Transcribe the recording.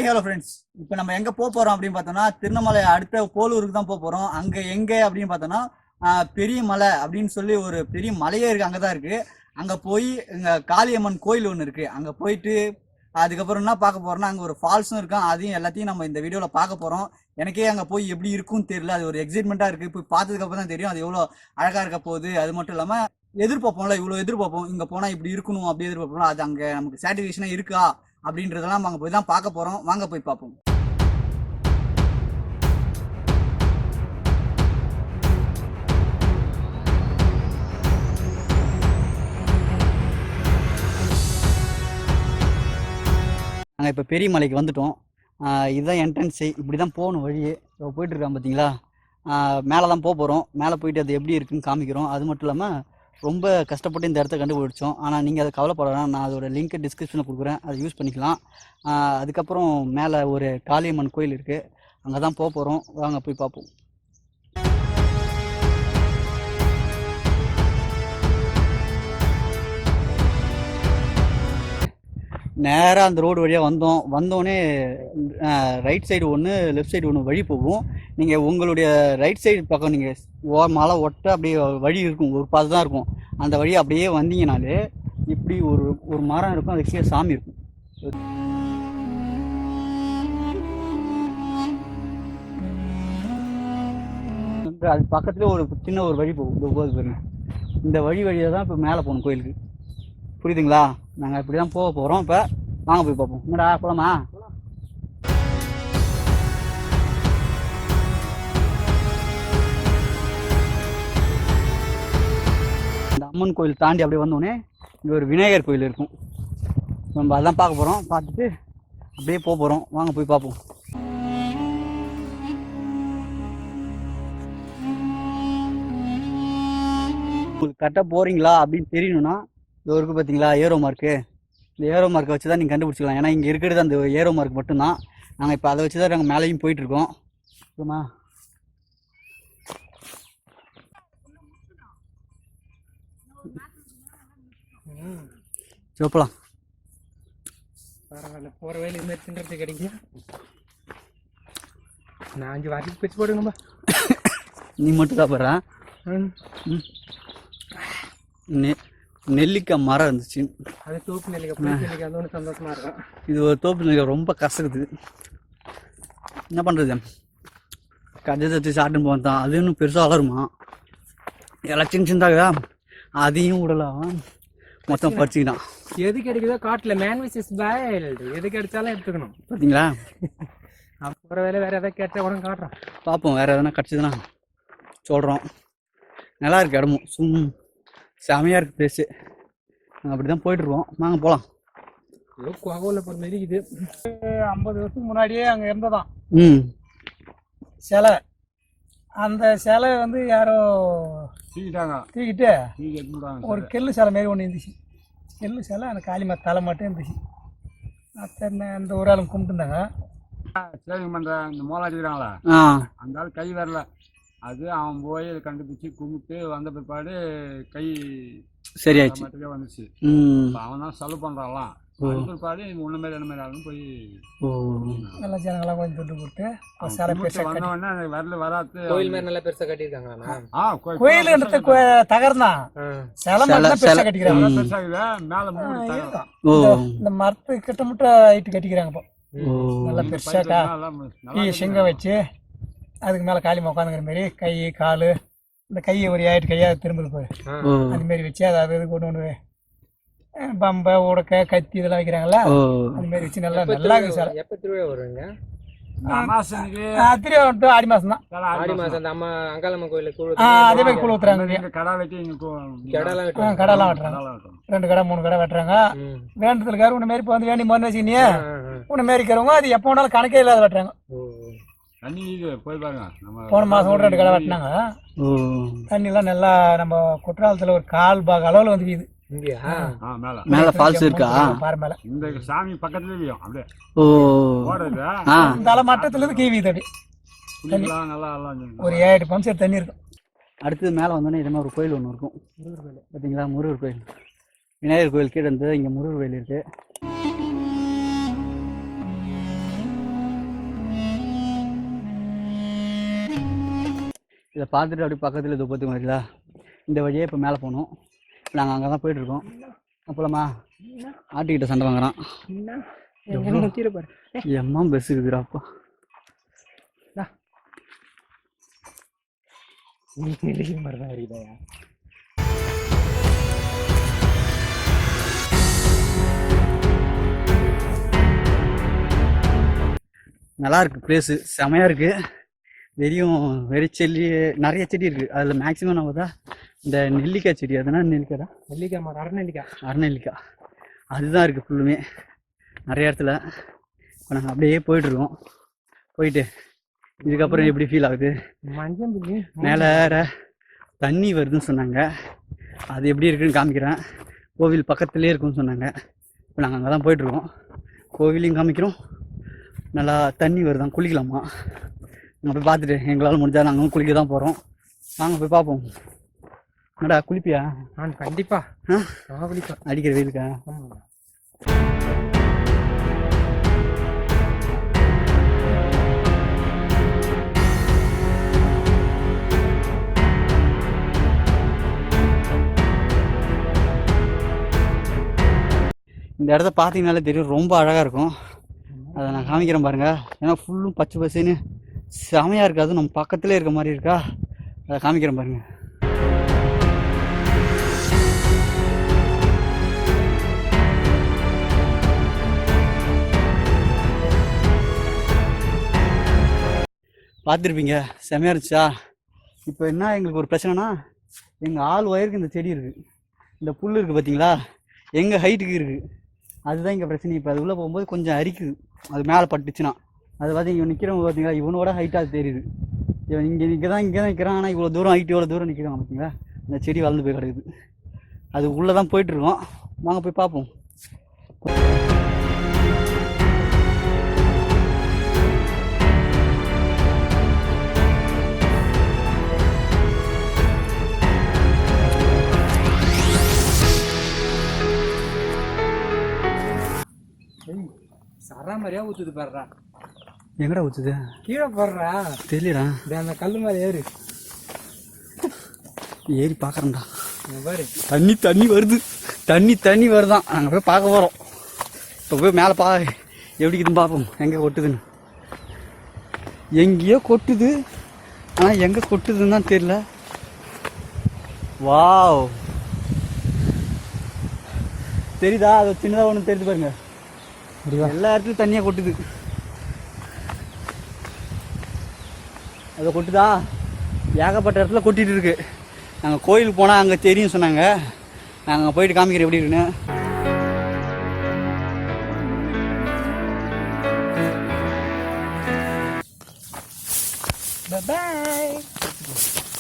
Hi hello friends. இப்போ நம்ம எங்கே போகிறோம் அப்படின்னு பார்த்தோம்னா திருவண்ணாமலை அடுத்த போலூருக்கு தான் போகிறோம். அங்கே எங்கே அப்படின்னு பார்த்தோம்னா பெரியமலை அப்படின்னு சொல்லி ஒரு பெரிய மலையே இருக்குது, அங்கே தான் இருக்குது. அங்கே போய் இங்கே காளியம்மன் கோயில் ஒன்று இருக்குது, அங்கே போயிட்டு அதுக்கப்புறம் என்ன பார்க்க போகிறோம்னா அங்கே ஒரு ஃபால்ஸும் இருக்கும். அதையும் எல்லாத்தையும் நம்ம இந்த வீடியோவில் பார்க்க போகிறோம். எனக்கே அங்கே போய் எப்படி இருக்குன்னு தெரியல, அது ஒரு எக்ஸைட்மெண்ட்டாக இருக்குது. போய் பார்த்ததுக்கப்புறம் தான் தெரியும் அது எவ்வளோ அழகாக இருக்க போகுது. அது மட்டும் இல்லாமல் எதிர்பார்ப்போம்ல, இவ்வளோ எதிர்பார்ப்போம், இங்கே போனால் இப்படி இருக்கணும் அப்படி எதிர்பார்ப்போம். அது அங்கே நமக்கு சாட்டிஸ்ஃபேக்ஷனாக இருக்கா அப்படின்றதெல்லாம் அங்கே போய் தான் பார்க்க போகிறோம். வாங்க போய் பார்ப்போம். நாங்கள் இப்போ பெரியமலைக்கு வந்துட்டோம். இதுதான் என்ட்ரன்ஸு, இப்படி தான் போகணும் வழியே. இப்போ போயிட்டுருக்கான் பார்த்தீங்களா, மேலே தான் போகிறோம். மேலே போயிட்டு அது எப்படி இருக்குன்னு காமிக்கிறோம். அது மட்டும் இல்லாமல் ரொம்ப கஷ்டப்பட்டு இந்த இடத்த கண்டுபிடிச்சோம். ஆனால் நீங்கள் அதை கவலைப்படலாம், நான் அதோட லிங்க்கை டிஸ்கிரிப்ஷனில் கொடுக்குறேன், அதை யூஸ் பண்ணிக்கலாம். அதுக்கப்புறம் மேலே ஒரு காளியம்மன் கோயில் இருக்குது, அங்கே தான் போகிறோம். வாங்க போய் பார்ப்போம். நேராக அந்த ரோடு வழியாக வந்தோடனே ரைட் சைடு ஒன்று லெஃப்ட் சைடு ஒன்று வழி போகும். நீங்கள் உங்களுடைய ரைட் சைடு பக்கம் நீங்கள் மலை ஒட்ட அப்படியே வழி இருக்கும், ஒரு பாதை தான் இருக்கும். அந்த வழி அப்படியே வந்தீங்கனாலே இப்படி ஒரு மரம் இருக்கும், அதுக்கு கீழே சாமி இருக்கும். அது பக்கத்துல ஒரு சின்ன ஒரு வழி போகும், பாருங்க. இந்த வழியாக தான் இப்போ மேலே போகணும் கோயிலுக்கு. புரியுதுங்களா? நாங்கள் இப்படி தான் போக போகிறோம். இப்போ வாங்க போய் பார்ப்போம். என்னடா போலாமா? இந்த அம்மன் கோயில் தாண்டி அப்படியே வந்தோடனே இங்கே ஒரு விநாயகர் கோயில் இருக்கும். நம்ம அதான் பார்க்க போகிறோம். பார்த்துட்டு அப்படியே போக போகிறோம். வாங்க போய் பார்ப்போம். உங்களுக்கு கரெக்டாக போகிறீங்களா அப்படின்னு தெரியணும்னா இது இருக்குது பார்த்தீங்களா, ஏரோ மார்க்கு. இந்த ஏரோ மார்க்கை வச்சு தான் நீங்கள் கண்டுபிடிச்சிக்கலாம். ஏன்னா இங்கே இருக்கிறது அந்த ஏரோ மார்க் மட்டும்தான். நாங்கள் இப்போ அதை வச்சு தான் நாங்கள் மேலேயும் போயிட்டுருக்கோம். ஓகேம்மா? சோப்பலாம் பரவாயில்ல, போகிற வேலை இது மாதிரி தின்றது கிடைக்கும். நான் 5 வாட்டிக்கு பிச்சு போடுங்கம்மா. நீ மட்டும் சாப்பிட்றேன். நெல்லிக்காய் மரம் இருந்துச்சு, அது தோப்பு நெல்லிக்காய். அது ஒன்று சந்தோஷமாக இருக்கும். இது ஒரு தோப்பு நெல்லிக்காய் ரொம்ப கசக்குது. என்ன பண்ணுறது, கஜை தச்சு சாப்பிட்டு போதான். அது இன்னும் பெருசாக வளருமா, எல்லாம் சின்ன சின்னதாக, அதையும் விடலாம், மொத்தம் பறிச்சுக்கிட்டான். எது கிடைக்குதோ காட்டில் மேன்விஸ் இஸ் வைல்டு, எது கிடைச்சாலும் எடுத்துக்கணும். பார்த்தீங்களா? போகிற வேலை வேறு எதாவது கேட்டால் உடனே காட்டுறோம், பார்ப்போம். வேறு எதனா கிடச்சிதுன்னா சொல்கிறோம். நல்லா இருக்கு இடமும், செமையாக இருக்குது பிளேஸு. அப்படி தான் போயிட்டுருக்கோம். வாங்க போகலாம். கோவில் பொறுத்த இருக்குது. 50 வருஷத்துக்கு முன்னாடியே அங்கே இருந்ததான் சிலை. அந்த சிலை வந்து யாரோ தூக்கிட்டு ஒரு கெல்லு சிலை மாரி ஒன்று இருந்துச்சு. கெல்லு சிலை அந்த காளிமா தலை மட்டும் இருந்துச்சு. அத்தனை அந்த ஒரு ஆளும் கும்பிட்டுருந்தாங்க. சேவிங் பண்ணுற இந்த மோளம் அடிக்கிறாங்களா, அந்த ஆள் கை வரல. அது அவன் போய் கண்டுபிடிச்சி கும்பிட்டு வந்த பிற்பாடு கை சரியாச்சு, மட்டுமே வந்துச்சு. அவன் தான் செலவு பண்ணுறான்லாம். பிற்பாடு ஒன்று மேலே என்ன மேலே ஆகும் போய் நல்லா ஜனங்களாம் கொஞ்சம் துட்டு கொடுத்து வந்தவொடனே அந்த வரல வராது. கோயில் மாதிரி நல்லா பெருசாக கட்டியிருக்காங்க. கோயிலுன்றது தகர்ந்தான், சிலை மட்டும் பெருசாக கட்டிக்கிறாங்க. பெருசாக மேலே இந்த மரத்து கிட்ட மட்டும் ஹைட்டு கட்டிக்கிறாங்க. இப்போ நல்லா பெருசாக்கா செங்க வச்சு அதுக்கு மேலே காளிமா உட்காந்துக்கிற மாரி கை கால், இந்த கையை ஒரு 8 கையாக திரும்புது போய் அந்த மாரி வச்சு அதை கொண்டு வந்து பம்பை உடக்க கத்தி இதெல்லாம் வைக்கிறாங்களா, அந்த மாதிரி வச்சு நல்லா இருக்கு சார். எப்போ திருவிழா வருவீங்க? திருவிழா வந்துட்டு ஆடி மாதம் தான். ஆடி மாதம் அந்த அம்மா அங்காளம்மன் கோயிலுக்கு அதே மாதிரி கூழ் ஊற்றுறாங்க. கடை வெட்டி கடைலாம் வெட்டுறாங்க. 2 கடை 3 கடை வெட்டுறாங்க. வேண்டதுக்காரு உன்ன மாரி இப்போ வந்து வேண்டி மருந்து வச்சுக்கினியே உன்ன மாரி இருக்கிறவங்க அது எப்போ வேணாலும் கணக்கே இல்லாத வெட்டுறாங்க. போன மாதம் கூட 2 கடை வெட்டினாங்க. தண்ணிலாம் நல்லா நம்ம குற்றாலத்தில் ஒரு 1/4 பாக அளவில் வந்துக்குது. மேல ஃபால்ஸ் இருக்கா பாரு, மேல இந்த சாமி பக்கத்துலயே அப்படியே தலை மட்டத்துல இருந்து கீவி தடி ஒரு 7 பம்ப்ஸ் தண்ணி இருக்கும். அடுத்தது மேலே வந்தோடனே இதே மாதிரி ஒரு கோயில் ஒன்று இருக்கும். முருகர் கோயில் பார்த்தீங்களா, முருகர் கோயில். விநாயகர் கோயில் கீழே இருந்து இங்கே முருகர் கோயில் இருக்குது. இதை பார்த்துட்டு அப்படியே பக்கத்தில் இது பார்த்துக்க மாதிரில இந்த வழியே இப்போ மேலே போகணும். நாங்கள் அங்கே தான் போயிட்டுருக்கோம். அப்போலாமா ஆட்டுக்கிட்ட சண்டை வாங்குறான். எம்மா பஸ் இருக்குதுடாப்பா. நல்லா இருக்கு பிளேஸு, செமையாக இருக்குது. வெறி செல்லி நிறைய செடி இருக்குது. அதில் மேக்ஸிமம் நம்ம தான் இந்த நெல்லிக்காய் செடி, அதனால் நெல்லிக்காய் மரம், அரைநெல்லிக்காய் அதுதான் இருக்குது ஃபுல்லுமே நிறைய இடத்துல. இப்போ நாங்கள் அப்படியே போயிட்டுருக்கோம். போயிட்டு இதுக்கப்புறம் எப்படி ஃபீல் ஆகுது, மேலே தண்ணி வருதுன்னு சொன்னாங்க, அது எப்படி இருக்குன்னு காமிக்கிறேன். கோவில் பக்கத்துலேயே இருக்குன்னு சொன்னாங்க. இப்போ நாங்கள் அங்கே தான் போயிட்டுருக்கோம். கோவிலையும் காமிக்கிறோம், நல்லா தண்ணி வருதான், குளிக்கலாமா. நாங்கள் போய் பார்த்துட்டு எங்களால் முடிஞ்சால் நாங்கள் குளிக்க தான் போகிறோம். வாங்க போய் பார்ப்போம். என்னடா குளிப்பியா? கண்டிப்பாக குளிப்பேன் அடிக்கிற வெயிலுக்கா. இந்த இடத்த பார்த்தீங்கனாலே தெரியும், ரொம்ப அழகாக இருக்கும். அதை நான் காமிக்கிறேன் பாருங்கள். ஏன்னா ஃபுல்லும் பச்சை பசேன்னு செமையாக இருக்காது, நம்ம பக்கத்துலேயே இருக்க மாதிரி இருக்கா. அதை காமிக்கிறேன் பாருங்கள். பார்த்துருப்பீங்க, செமையாக இருந்துச்சா. இப்போ என்ன எங்களுக்கு ஒரு பிரச்சனைனா, எங்கள் ஆள் ஒயருக்கு இந்த செடி இருக்குது, இந்த புல் இருக்குது பார்த்தீங்களா, எங்கள் ஹைட்டுக்கு இருக்குது. அதுதான் இங்கே பிரச்சனை. இப்போ அது உள்ளே போகும்போது கொஞ்சம் அரிக்குது, அது மேலே பட்டுச்சுன்னா. அது பார்த்தீங்க இவன் நிற்கிறவங்க பார்த்தீங்களா, இவனோட ஹைட்டாக அது தெரியுது. இவன் இங்கே தான் நிற்கிறான். ஆனால் இவ்வளோ தூரம் ஹைட்டு இவ்வளோ தூரம் நிற்கிறான் பார்த்தீங்களா. அந்த செடி வளர்ந்து போய் கிடக்குது. அது உள்ளே தான் போயிட்டுருக்கோம். வாங்க போய் பார்ப்போம். சராமரியா ஊத்துது பாடுறா. எங்கடா ஊத்துது? கீழே போடுறா. தெரியலடா. அந்த கல் மேலே ஏறி பார்க்குறேன்டா. பாரு தண்ணி வருது. தண்ணி வருதான். நாங்கள் போய் பார்க்க போகிறோம். இப்போ போய் மேலே எப்படி இருக்குதுன்னு பார்ப்போம். எங்கே கொட்டுதுன்னு. எங்கேயோ கொட்டுது, ஆனால் எங்கே கொட்டுதுன்னு தான் தெரியல. வாவ், தெரியுதா? அது சின்னதாக ஒன்று தெரியுது பாருங்க. எல்லா இடத்துலையும் தண்ணியாக கொட்டுது. அதை கொட்டுதா, ஏகப்பட்ட இடத்துல கொட்டிகிட்டு இருக்கு. நாங்கள் கோயிலுக்கு போனால் அங்கே தெரியும் சொன்னாங்க. நாங்கள் போயிட்டு காமிக்கிறோம் எப்படி இருக்குன்னு. Bye-bye.